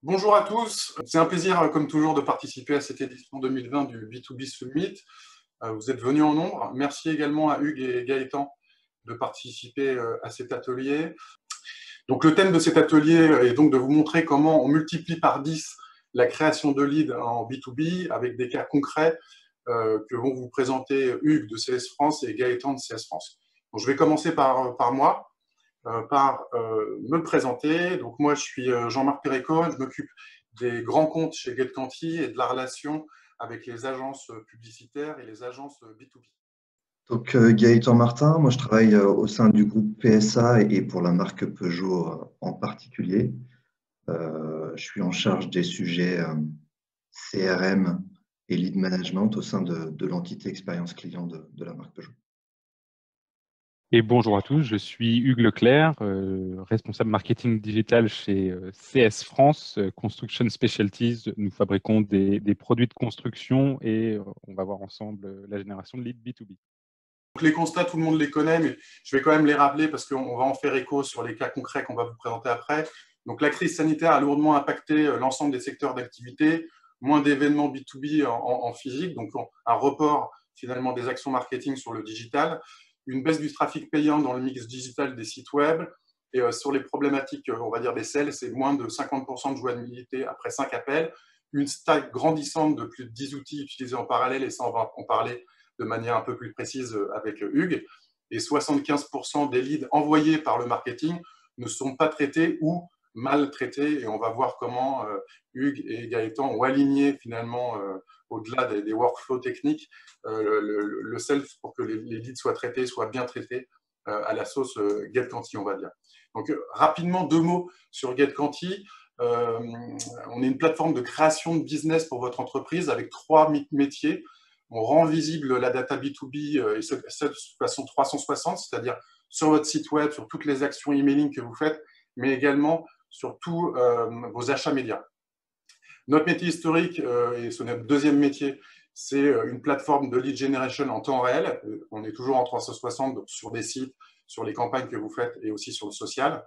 Bonjour à tous, c'est un plaisir comme toujours de participer à cette édition 2020 du B2B Summit. Vous êtes venus en nombre. Merci également à Hugues et Gaëtan de participer à cet atelier. Donc le thème de cet atelier est donc de vous montrer comment on multiplie par 10 la création de leads en B2B avec des cas concrets que vont vous présenter Hugues de CS France et Gaëtan de CS France. Donc, je vais commencer par moi. Par me présenter. Donc moi, je suis Jean-Marc Pérécone, je m'occupe des grands comptes chez GetQuanti et de la relation avec les agences publicitaires et les agences B2B. Donc, Gaëtan Martin, moi je travaille au sein du groupe PSA et pour la marque Peugeot en particulier. Je suis en charge des sujets CRM et lead management au sein de l'entité expérience client de la marque Peugeot. Et bonjour à tous, je suis Hugues Leclerc, responsable marketing digital chez CS France, Construction Specialties. Nous fabriquons des produits de construction et on va voir ensemble la génération de leads B2B. Donc les constats, tout le monde les connaît, mais je vais quand même les rappeler parce qu'on va en faire écho sur les cas concrets qu'on va vous présenter après. Donc la crise sanitaire a lourdement impacté l'ensemble des secteurs d'activité, moins d'événements B2B en physique, donc un report finalement des actions marketing sur le digital, une baisse du trafic payant dans le mix digital des sites web, et sur les problématiques, on va dire des sales, c'est moins de 50% de jouabilité après 5 appels, une stack grandissante de plus de 10 outils utilisés en parallèle, et ça on va en parler de manière un peu plus précise avec Hugues, et 75% des leads envoyés par le marketing ne sont pas traités ou mal traités, et on va voir comment Hugues et Gaëtan ont aligné finalement, au-delà des workflows techniques, le self pour que les leads soient traités, soient bien traités à la sauce GetQuanti, on va dire. Donc rapidement, 2 mots sur GetQuanti. On est une plateforme de création de business pour votre entreprise avec 3 métiers. On rend visible la data B2B et ça de façon 360, c'est-à-dire sur votre site web, sur toutes les actions emailing que vous faites, mais également sur tous vos achats médias. Notre métier historique, et c'est notre deuxième métier, c'est une plateforme de lead generation en temps réel. On est toujours en 360 sur des sites, sur les campagnes que vous faites et aussi sur le social,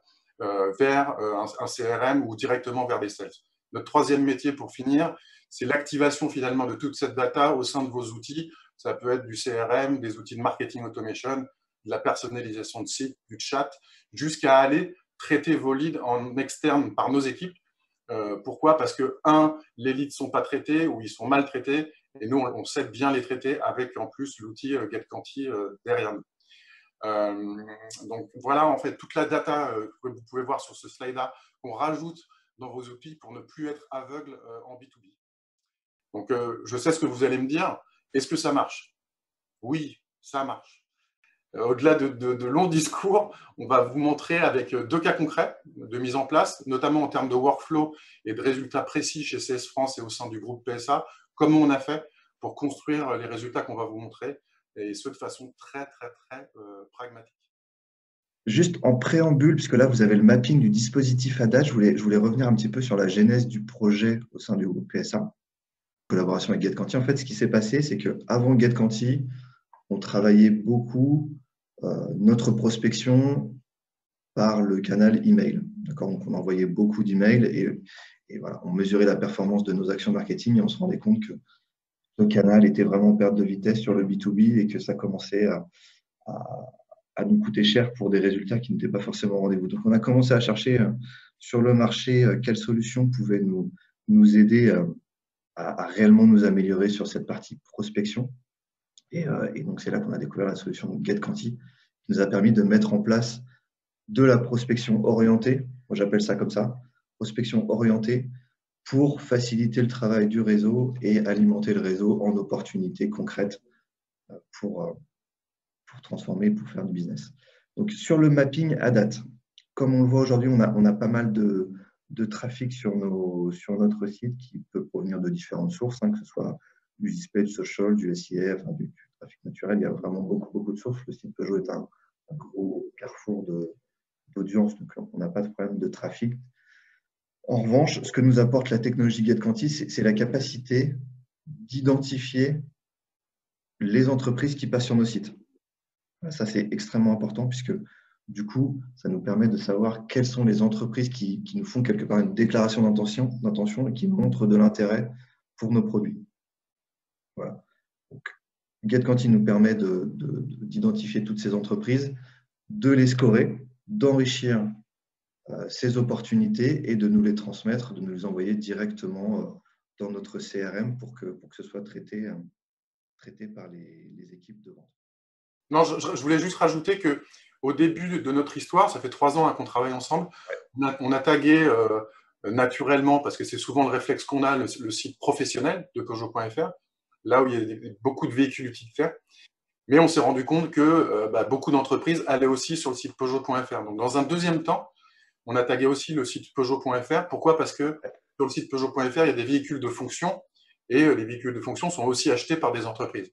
vers un CRM ou directement vers des sales. Notre troisième métier, pour finir, c'est l'activation finalement de toute cette data au sein de vos outils. Ça peut être du CRM, des outils de marketing automation, de la personnalisation de sites, du chat, jusqu'à aller traiter vos leads en externe par nos équipes. Pourquoi? Parce que, les leads ne sont pas traités ou ils sont mal traités, et nous, on sait bien les traiter avec en plus l'outil GetQuanti derrière nous. Donc voilà en fait toute la data que vous pouvez voir sur ce slide-là qu'on rajoute dans vos outils pour ne plus être aveugle en B2B. Donc je sais ce que vous allez me dire. Est-ce que ça marche? Oui, ça marche. Au-delà de longs discours, on va vous montrer avec 2 cas concrets de mise en place, notamment en termes de workflow et de résultats précis chez CS France et au sein du groupe PSA, comment on a fait pour construire les résultats qu'on va vous montrer, et ce de façon très pragmatique. Juste en préambule, puisque là vous avez le mapping du dispositif à date, je voulais revenir un petit peu sur la genèse du projet au sein du groupe PSA, collaboration avec GetQuanti. En fait, ce qui s'est passé, c'est qu'avant GetQuanti, on travaillait beaucoup notre prospection par le canal email. Donc, on envoyait beaucoup d'emails et voilà, on mesurait la performance de nos actions marketing et on se rendait compte que ce canal était vraiment en perte de vitesse sur le B2B et que ça commençait à nous coûter cher pour des résultats qui n'étaient pas forcément au rendez-vous. Donc, on a commencé à chercher sur le marché quelles solutions pouvaient nous aider à réellement nous améliorer sur cette partie prospection. Et donc, c'est là qu'on a découvert la solution GetQuanti, qui nous a permis de mettre en place de la prospection orientée, moi j'appelle ça comme ça, prospection orientée, pour faciliter le travail du réseau et alimenter le réseau en opportunités concrètes pour transformer, pour faire du business. Donc, sur le mapping à date, comme on le voit aujourd'hui, on a pas mal de trafic sur notre site qui peut provenir de différentes sources, que ce soit du display, du social, du SIA, du trafic naturel. Il y a vraiment beaucoup de sources. Le site Peugeot est un gros carrefour d'audience, donc on n'a pas de problème de trafic. En revanche, ce que nous apporte la technologie GetQuanti, c'est la capacité d'identifier les entreprises qui passent sur nos sites. Ça, c'est extrêmement important puisque Du coup, ça nous permet de savoir quelles sont les entreprises qui nous font quelque part une déclaration d'intention et qui montrent de l'intérêt pour nos produits. Voilà. Donc, GetQuanti nous permet d'identifier toutes ces entreprises, de les scorer, d'enrichir ces opportunités et de nous les transmettre, de nous les envoyer directement dans notre CRM pour que ce soit traité par les équipes de vente. Non, je voulais juste rajouter qu'au début de notre histoire, ça fait 3 ans qu'on travaille ensemble, on a tagué naturellement, parce que c'est souvent le réflexe qu'on a, le site professionnel de Peugeot.fr, là où il y a beaucoup de véhicules utilitaires. Mais on s'est rendu compte que beaucoup d'entreprises allaient aussi sur le site Peugeot.fr. Donc, dans un deuxième temps, on a tagué aussi le site Peugeot.fr. Pourquoi? Parce que sur le site Peugeot.fr, il y a des véhicules de fonction et les véhicules de fonction sont aussi achetés par des entreprises.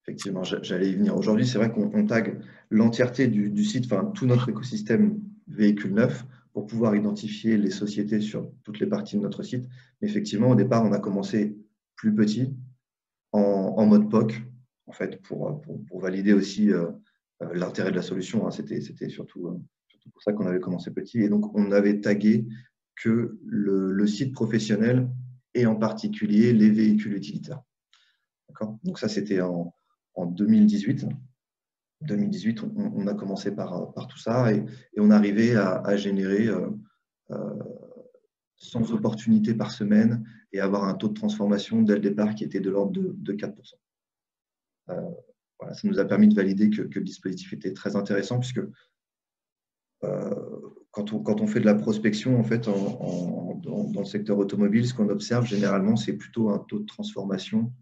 Effectivement, j'allais y venir. Aujourd'hui, c'est vrai qu'on tague l'entièreté du site, enfin tout notre écosystème véhicule neuf pour pouvoir identifier les sociétés sur toutes les parties de notre site. Mais effectivement, au départ, on a commencé plus petit, en mode POC, en fait, pour valider aussi l'intérêt de la solution. Hein. C'était surtout pour ça qu'on avait commencé petit. Et donc, on avait tagué que le site professionnel et en particulier les véhicules utilitaires. Donc ça, c'était en 2018. 2018, on a commencé par tout ça et on arrivait à générer 100 opportunités par semaine et avoir un taux de transformation dès le départ qui était de l'ordre de 4%. Voilà, ça nous a permis de valider que le dispositif était très intéressant puisque quand on fait de la prospection, en fait, dans le secteur automobile, ce qu'on observe généralement, c'est plutôt un taux de transformation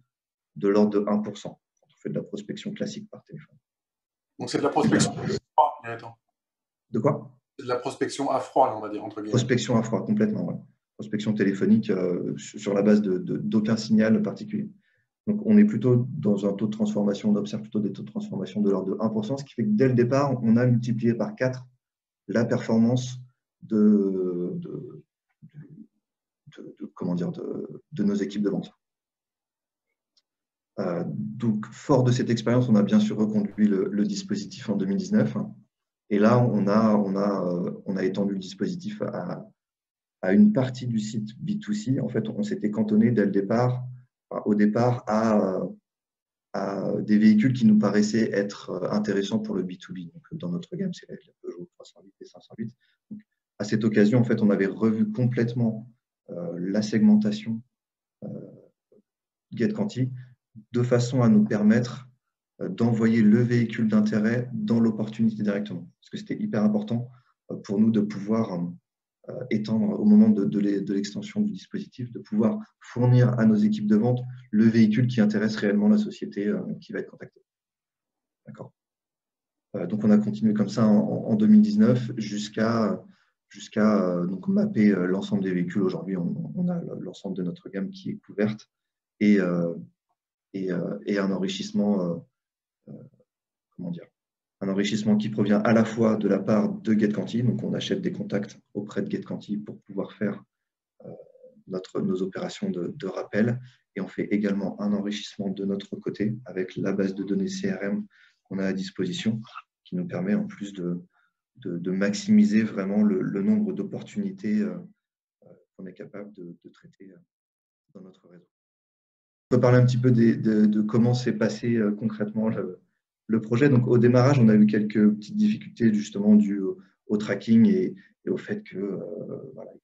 de l'ordre de 1% quand on fait de la prospection classique par téléphone. Donc, c'est de la prospection à froid, De quoi? C'est de la prospection à froid, on va dire, entre guillemets. Prospection à froid, complètement. Ouais. Prospection téléphonique sur la base d'aucun signal particulier. Donc, on est plutôt dans un taux de transformation, on observe plutôt des taux de transformation de l'ordre de 1%, ce qui fait que dès le départ, on a multiplié par 4 la performance de nos équipes de vente. Donc, fort de cette expérience, on a bien sûr reconduit le dispositif en 2019. Et là, on a étendu le dispositif à une partie du site B2C. En fait, on s'était cantonné au départ à des véhicules qui nous paraissaient être intéressants pour le B2B. Donc, dans notre gamme, c'est la Peugeot 308 et 508. Donc, à cette occasion, en fait, on avait revu complètement la segmentation GetQuanti de façon à nous permettre d'envoyer le véhicule d'intérêt dans l'opportunité directement. Parce que c'était hyper important pour nous de pouvoir étendre au moment de l'extension du dispositif, de pouvoir fournir à nos équipes de vente le véhicule qui intéresse réellement la société qui va être contactée. D'accord. Donc, on a continué comme ça en 2019 jusqu'à donc mapper l'ensemble des véhicules. Aujourd'hui, on a l'ensemble de notre gamme qui est couverte et un enrichissement, un enrichissement qui provient à la fois de la part de GetQuanti, donc on achète des contacts auprès de GetQuanti pour pouvoir faire nos opérations de rappel, et on fait également un enrichissement de notre côté avec la base de données CRM qu'on a à disposition, qui nous permet en plus de maximiser vraiment le nombre d'opportunités qu'on est capable de traiter dans notre réseau. On peut parler un petit peu de comment s'est passé concrètement le projet. Donc, au démarrage, on a eu quelques petites difficultés justement dues au tracking et au fait qu'il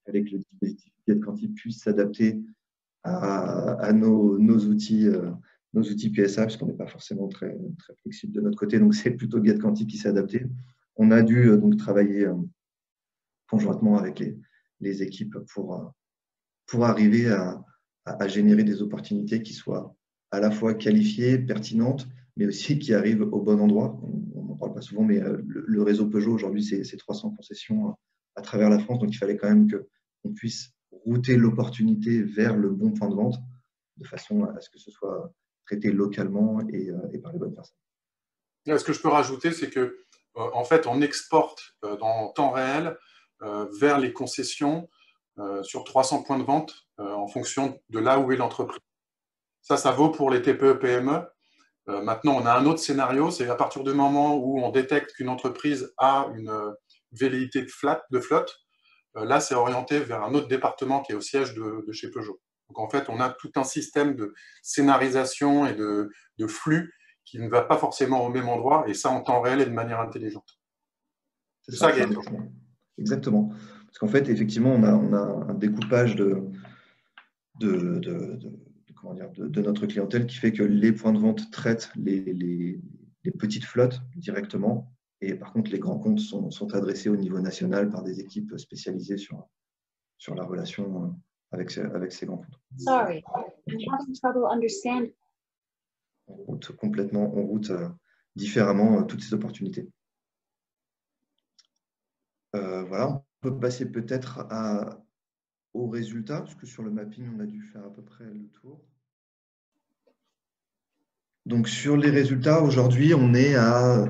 fallait que le dispositif GetQuanti puisse s'adapter à nos outils PSA, puisqu'on n'est pas forcément très flexible de notre côté. Donc, c'est plutôt GetQuanti qui s'est adapté. On a dû donc travailler conjointement avec les équipes pour arriver à générer des opportunités qui soient à la fois qualifiées, pertinentes, mais aussi qui arrivent au bon endroit. On n'en parle pas souvent, mais le réseau Peugeot, aujourd'hui, c'est 300 concessions à travers la France. Donc, il fallait quand même qu'on puisse router l'opportunité vers le bon point de vente de façon à ce que ce soit traité localement et par les bonnes personnes. Ce que je peux rajouter, c'est que en fait, on exporte en temps réel vers les concessions sur 300 points de vente en fonction de là où est l'entreprise. Ça vaut pour les TPE-PME. Maintenant, on a un autre scénario, c'est à partir du moment où on détecte qu'une entreprise a une velléité de flotte, là, c'est orienté vers un autre département qui est au siège de chez Peugeot. Donc, en fait, on a tout un système de scénarisation et de flux qui ne va pas forcément au même endroit, et ça en temps réel et de manière intelligente. C'est ça, Gaëtan. Exactement. Parce qu'en fait, effectivement, on a un découpage comment dire, de notre clientèle qui fait que les points de vente traitent les petites flottes directement. Et par contre, les grands comptes sont adressés au niveau national par des équipes spécialisées sur la relation avec ces grands comptes. Sorry, I'm having trouble understanding. On route différemment toutes ces opportunités. Voilà, on peut passer peut-être aux résultats, parce que sur le mapping, on a dû faire à peu près le tour. Donc, sur les résultats, aujourd'hui, on est à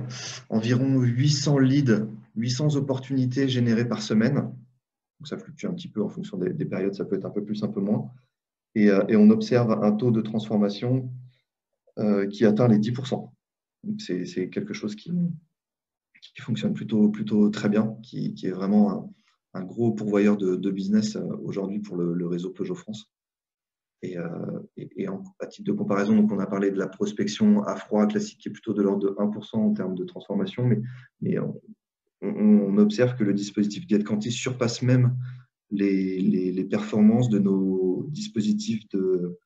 environ 800 leads, 800 opportunités générées par semaine. Donc, ça fluctue un petit peu en fonction des périodes, ça peut être un peu plus, un peu moins. Et on observe un taux de transformation qui atteint les 10%. C'est quelque chose qui fonctionne plutôt très bien, qui est vraiment un gros pourvoyeur de business aujourd'hui pour le réseau Peugeot France. Et à titre de comparaison, donc on a parlé de la prospection à froid classique qui est plutôt de l'ordre de 1% en termes de transformation, mais on observe que le dispositif GetQuanti surpasse même les performances de nos dispositifs de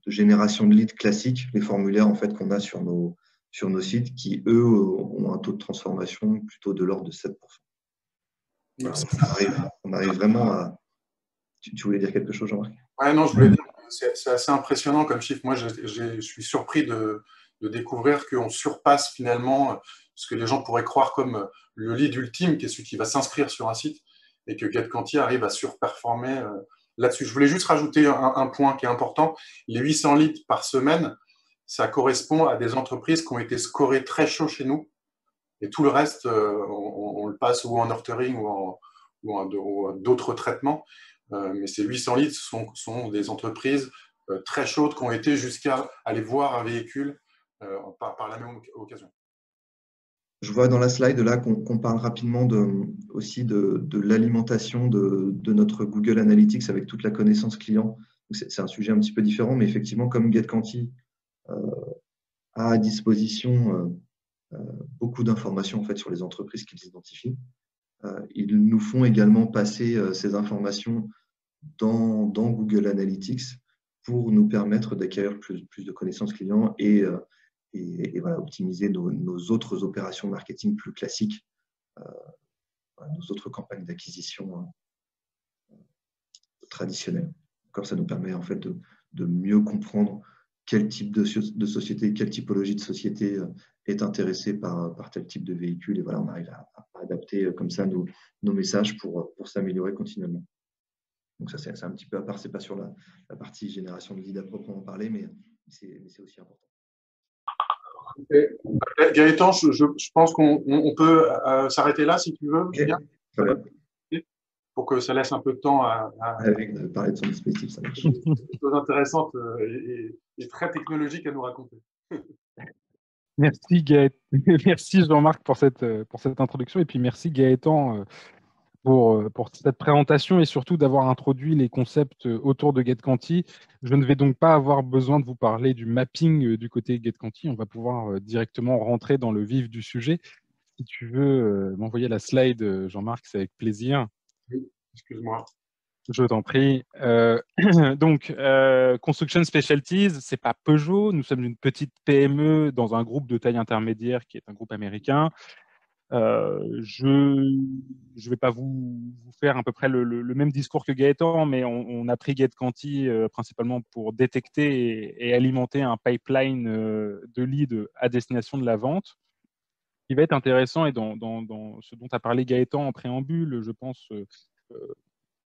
génération de leads classiques, les formulaires en fait qu'on a sur nos sites qui, eux, ont un taux de transformation plutôt de l'ordre de 7%. Voilà, on arrive vraiment à… Tu voulais dire quelque chose, Jean-Marc? Ouais, non, je voulais dire que c'est assez impressionnant comme chiffre. Moi, je suis surpris de découvrir qu'on surpasse finalement ce que les gens pourraient croire comme le lead ultime, qui est celui qui va s'inscrire sur un site, et que GetQuanti arrive à surperformer là-dessus. Je voulais juste rajouter un point qui est important. Les 800 leads par semaine, ça correspond à des entreprises qui ont été scorées très chaud chez nous. Et tout le reste, on le passe ou en nurturing ou en d'autres traitements. Mais ces 800 leads sont des entreprises très chaudes qui ont été jusqu'à aller voir un véhicule par la même occasion. Je vois dans la slide là qu'on parle rapidement aussi de l'alimentation de notre Google Analytics avec toute la connaissance client. C'est un sujet un petit peu différent, mais effectivement, comme GetQuanti a à disposition beaucoup d'informations en fait, sur les entreprises qu'ils identifient, ils nous font également passer ces informations dans Google Analytics pour nous permettre d'acquérir plus de connaissances clients et voilà, optimiser nos autres opérations marketing plus classiques, nos autres campagnes d'acquisition traditionnelles. Encore, ça nous permet en fait de mieux comprendre quel type de société, quelle typologie de société est intéressée par tel type de véhicule. Et voilà, on arrive à adapter comme ça nos messages pour s'améliorer continuellement. Donc ça, c'est un petit peu à part, ce n'est pas sur la partie génération de leads à proprement parler, mais c'est aussi important. Okay. Gaëtan, je pense qu'on peut s'arrêter là si tu veux. Okay. Pour que ça laisse un peu de temps à parler de son dispositif, ça marche. Des choses intéressantes et très technologiques à nous raconter. Merci Gaëtan. Merci Jean-Marc pour cette introduction et puis merci Gaëtan pour cette présentation et surtout d'avoir introduit les concepts autour de GetQuanti. Je ne vais donc pas avoir besoin de vous parler du mapping du côté GetQuanti. On va pouvoir directement rentrer dans le vif du sujet. Si tu veux m'envoyer la slide, Jean-Marc, c'est avec plaisir. Oui, excuse-moi. Je t'en prie. Donc, Construction Specialties, ce n'est pas Peugeot. Nous sommes une petite PME dans un groupe de taille intermédiaire qui est un groupe américain. Je ne vais pas vous faire à peu près le même discours que Gaëtan, mais on a pris GetQuanti principalement pour détecter et alimenter un pipeline de leads à destination de la vente. Ce qui va être intéressant et dans ce dont a parlé Gaëtan en préambule, je pense,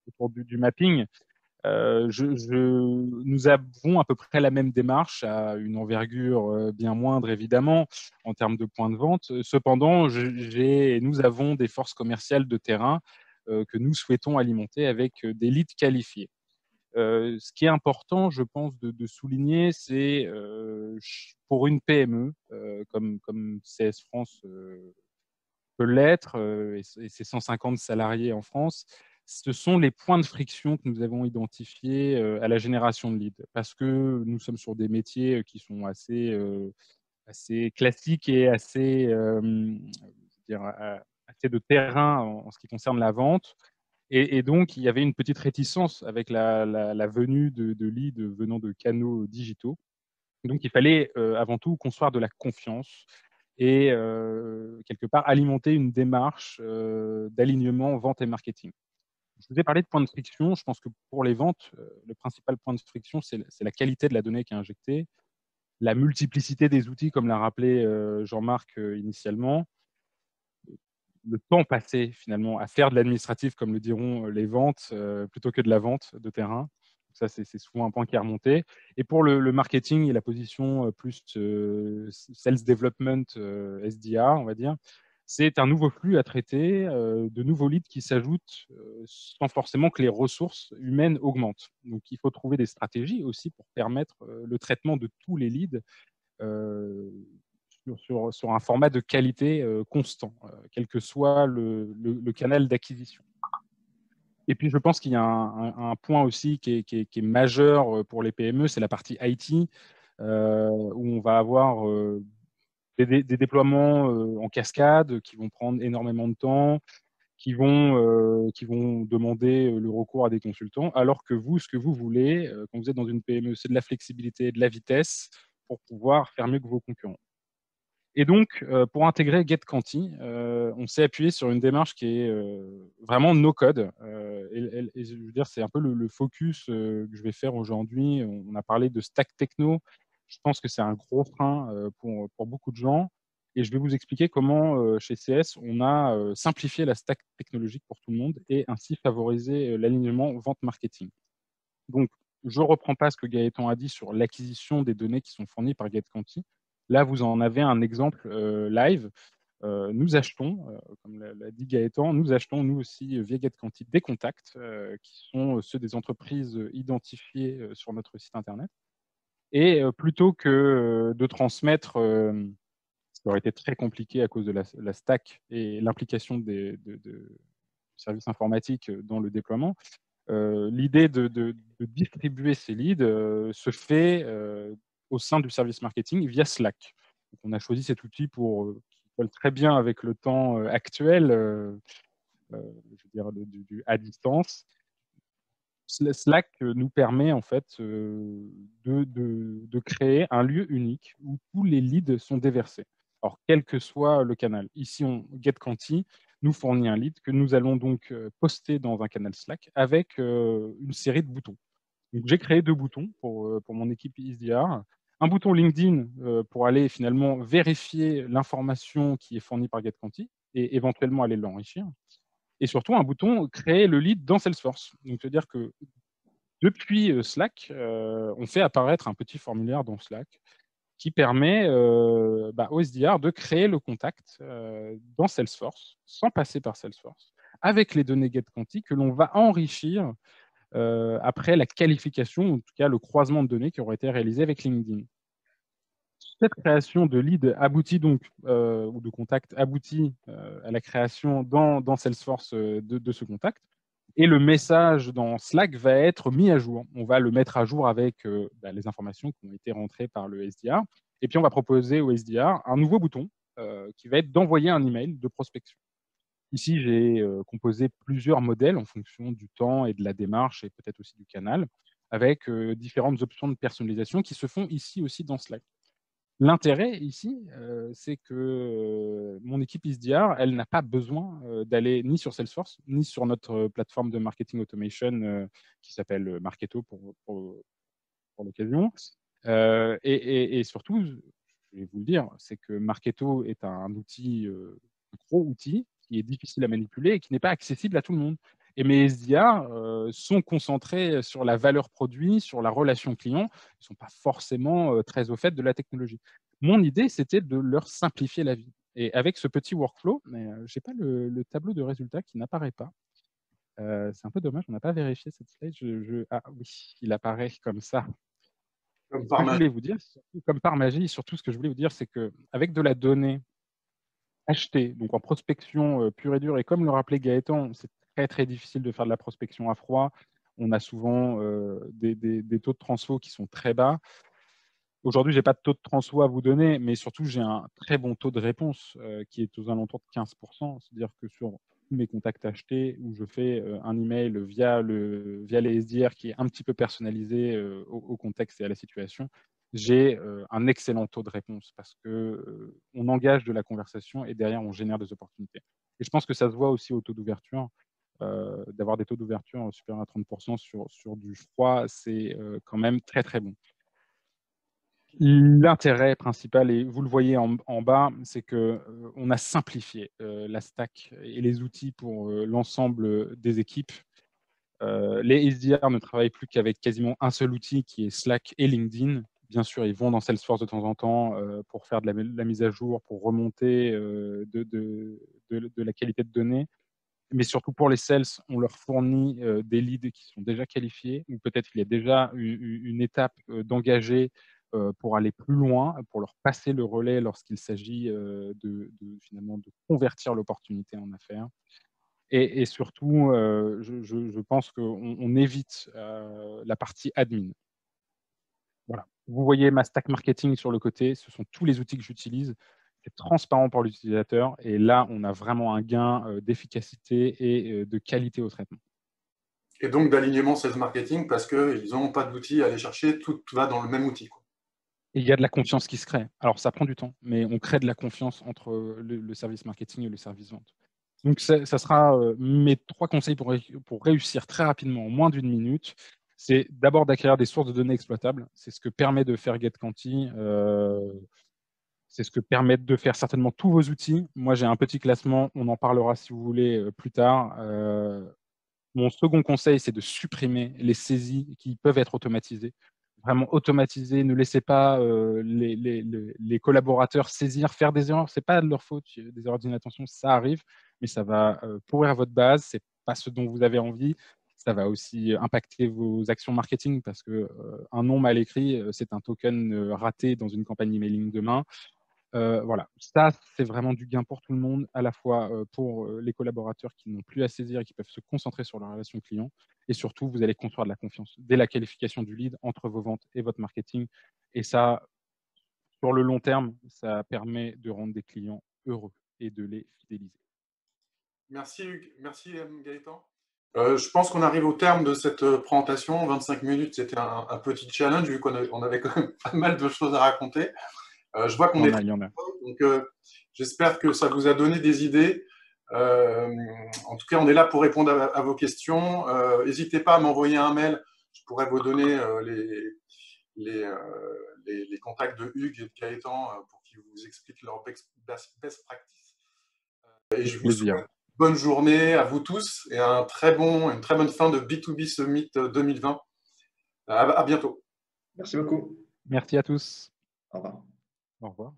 autour du mapping, nous avons à peu près la même démarche, à une envergure bien moindre évidemment en termes de points de vente. Cependant, nous avons des forces commerciales de terrain que nous souhaitons alimenter avec des leads qualifiés. Ce qui est important, je pense, de souligner, c'est pour une PME, comme CS France peut l'être, et ses 150 salariés en France, ce sont les points de friction que nous avons identifiés à la génération de leads. Parce que nous sommes sur des métiers qui sont assez classiques et assez, assez de terrain en ce qui concerne la vente. Et donc, il y avait une petite réticence avec la venue de leads venant de canaux digitaux. Donc, il fallait avant tout construire de la confiance et quelque part alimenter une démarche d'alignement vente et marketing. Je vous ai parlé de points de friction. Je pense que pour les ventes, le principal point de friction, c'est la qualité de la donnée qui est injectée, la multiplicité des outils, comme l'a rappelé Jean-Marc initialement, le temps passé finalement à faire de l'administratif, comme le diront les ventes, plutôt que de la vente de terrain. Ça, c'est souvent un point qui est remonté. Et pour le marketing et la position plus sales development, SDR, on va dire, c'est un nouveau flux à traiter, de nouveaux leads qui s'ajoutent sans forcément que les ressources humaines augmentent. Donc, il faut trouver des stratégies aussi pour permettre le traitement de tous les leads sur un format de qualité constant, quel que soit le canal d'acquisition. Et puis, je pense qu'il y a un point aussi qui est majeur pour les PME, c'est la partie IT, où on va avoir des déploiements en cascade qui vont prendre énormément de temps, qui vont demander le recours à des consultants, alors que vous, ce que vous voulez, quand vous êtes dans une PME, c'est de la flexibilité, de la vitesse pour pouvoir faire mieux que vos concurrents. Et donc, pour intégrer GetQuanti, on s'est appuyé sur une démarche qui est vraiment no-code. Et je veux dire, c'est un peu le focus que je vais faire aujourd'hui. On a parlé de stack techno. Je pense que c'est un gros frein pour beaucoup de gens. Et je vais vous expliquer comment, chez CS, on a simplifié la stack technologique pour tout le monde et ainsi favorisé l'alignement vente-marketing. Donc, je ne reprends pas ce que Gaëtan a dit sur l'acquisition des données qui sont fournies par GetQuanti. Là, vous en avez un exemple live. Nous achetons, comme l'a dit Gaëtan, nous achetons nous aussi via GetQuanti des contacts qui sont ceux des entreprises identifiées sur notre site internet. Et plutôt que de transmettre, ce qui aurait été très compliqué à cause de la stack et l'implication des services informatiques dans le déploiement, l'idée de distribuer ces leads se fait au sein du service marketing via Slack. Donc, on a choisi cet outil qui colle très bien avec le temps actuel, je veux dire, à distance. Slack nous permet en fait de créer un lieu unique où tous les leads sont déversés. Alors, quel que soit le canal. Ici, GetQuanti nous fournit un lead que nous allons donc poster dans un canal Slack avec une série de boutons. Donc, j'ai créé 2 boutons pour mon équipe SDR. Un bouton LinkedIn pour aller finalement vérifier l'information qui est fournie par GetQuanti et éventuellement aller l'enrichir. Et surtout, un bouton créer le lead dans Salesforce. Donc, c'est-à-dire que depuis Slack, on fait apparaître un petit formulaire dans Slack qui permet au SDR de créer le contact dans Salesforce, sans passer par Salesforce, avec les données GetQuanti que l'on va enrichir après la qualification, en tout cas le croisement de données qui aura été réalisé avec LinkedIn. Cette création de lead aboutit donc, ou de contact aboutit à la création dans Salesforce de ce contact. Et le message dans Slack va être mis à jour. On va le mettre à jour avec les informations qui ont été rentrées par le SDR. Et puis, on va proposer au SDR un nouveau bouton qui va être d'envoyer un email de prospection. Ici, j'ai composé plusieurs modèles en fonction du temps et de la démarche et peut-être aussi du canal, avec différentes options de personnalisation qui se font ici aussi dans Slack. L'intérêt ici, c'est que mon équipe SDR, elle n'a pas besoin d'aller ni sur Salesforce, ni sur notre plateforme de marketing automation qui s'appelle Marketo pour l'occasion. Et surtout, je vais vous le dire, c'est que Marketo est un outil, un gros outil qui est difficile à manipuler et qui n'est pas accessible à tout le monde. Et mes SDR sont concentrés sur la valeur produit, sur la relation client. Ils ne sont pas forcément très au fait de la technologie. Mon idée, c'était de leur simplifier la vie. Et avec ce petit workflow, mais je n'ai pas le tableau de résultats qui n'apparaît pas. C'est un peu dommage, on n'a pas vérifié cette slide. Ah oui, il apparaît comme ça. Comme Ce que par je magie. voulais vous dire, comme par magie, surtout ce que je voulais vous dire, c'est qu'avec de la donnée achetée, donc en prospection pure et dure, et comme le rappelait Gaëtan, c'est très très difficile de faire de la prospection à froid. On a souvent des taux de transfo qui sont très bas. Aujourd'hui, je n'ai pas de taux de transfo à vous donner, mais surtout, j'ai un très bon taux de réponse qui est aux alentours de 15%. C'est-à-dire que sur tous mes contacts achetés, où je fais un email via les SDR qui est un petit peu personnalisé au contexte et à la situation, j'ai un excellent taux de réponse parce qu'on engage de la conversation et derrière, on génère des opportunités. Et je pense que ça se voit aussi au taux d'ouverture. D'avoir des taux d'ouverture supérieurs à 30% sur du froid, c'est quand même très, très bon. L'intérêt principal, et vous le voyez en bas, c'est qu'on a simplifié la stack et les outils pour l'ensemble des équipes. Les SDR ne travaillent plus qu'avec quasiment un seul outil qui est Slack et LinkedIn. Bien sûr, ils vont dans Salesforce de temps en temps pour faire de la mise à jour, pour remonter de la qualité de données. Mais surtout pour les sales, on leur fournit des leads qui sont déjà qualifiés, ou peut-être il y a déjà une étape d'engager pour aller plus loin, pour leur passer le relais lorsqu'il s'agit finalement de convertir l'opportunité en affaires. Et surtout, je pense qu'on évite la partie admin. Voilà. Vous voyez ma stack marketing sur le côté, ce sont tous les outils que j'utilise. C'est transparent pour l'utilisateur et là, on a vraiment un gain d'efficacité et de qualité au traitement. Et donc d'alignement sales marketing parce qu'ils n'ont pas d'outils à aller chercher, tout va dans le même outil, quoi. Et il y a de la confiance qui se crée. Alors, ça prend du temps, mais on crée de la confiance entre le service marketing et le service vente. Donc, ça sera mes 3 conseils pour réussir très rapidement, en moins d'1 minute. C'est d'abord d'acquérir des sources de données exploitables. C'est ce que permet de faire GetQuanti. C'est ce que permettent de faire certainement tous vos outils. Moi, j'ai un petit classement. On en parlera si vous voulez plus tard. Mon second conseil, c'est de supprimer les saisies qui peuvent être automatisées. Vraiment automatiser. Ne laissez pas les collaborateurs saisir, faire des erreurs. Ce n'est pas de leur faute. Des erreurs d'inattention, ça arrive, mais ça va pourrir votre base. Ce n'est pas ce dont vous avez envie. Ça va aussi impacter vos actions marketing parce qu'un nom mal écrit, c'est un token raté dans une campagne emailing demain. Voilà, ça, c'est vraiment du gain pour tout le monde, à la fois pour les collaborateurs qui n'ont plus à saisir et qui peuvent se concentrer sur leur relation client. Et surtout, vous allez construire de la confiance dès la qualification du lead entre vos ventes et votre marketing. Et ça, sur le long terme, ça permet de rendre des clients heureux et de les fidéliser. Merci Hugues, merci Gaëtan. Je pense qu'on arrive au terme de cette présentation. 25 minutes, c'était un petit challenge vu qu'on avait quand même pas mal de choses à raconter. Je vois qu'on est très Il y en a. donc j'espère que ça vous a donné des idées. En tout cas, on est là pour répondre à vos questions. N'hésitez pas à m'envoyer un mail. Je pourrais vous donner les contacts de Hugues et de Gaëtan pour qu'ils vous expliquent leur best practice. Et je vous souhaite une bonne journée à vous tous et une très bonne fin de B2B Summit 2020. À bientôt. Merci beaucoup. Merci à tous. Au revoir. Au revoir.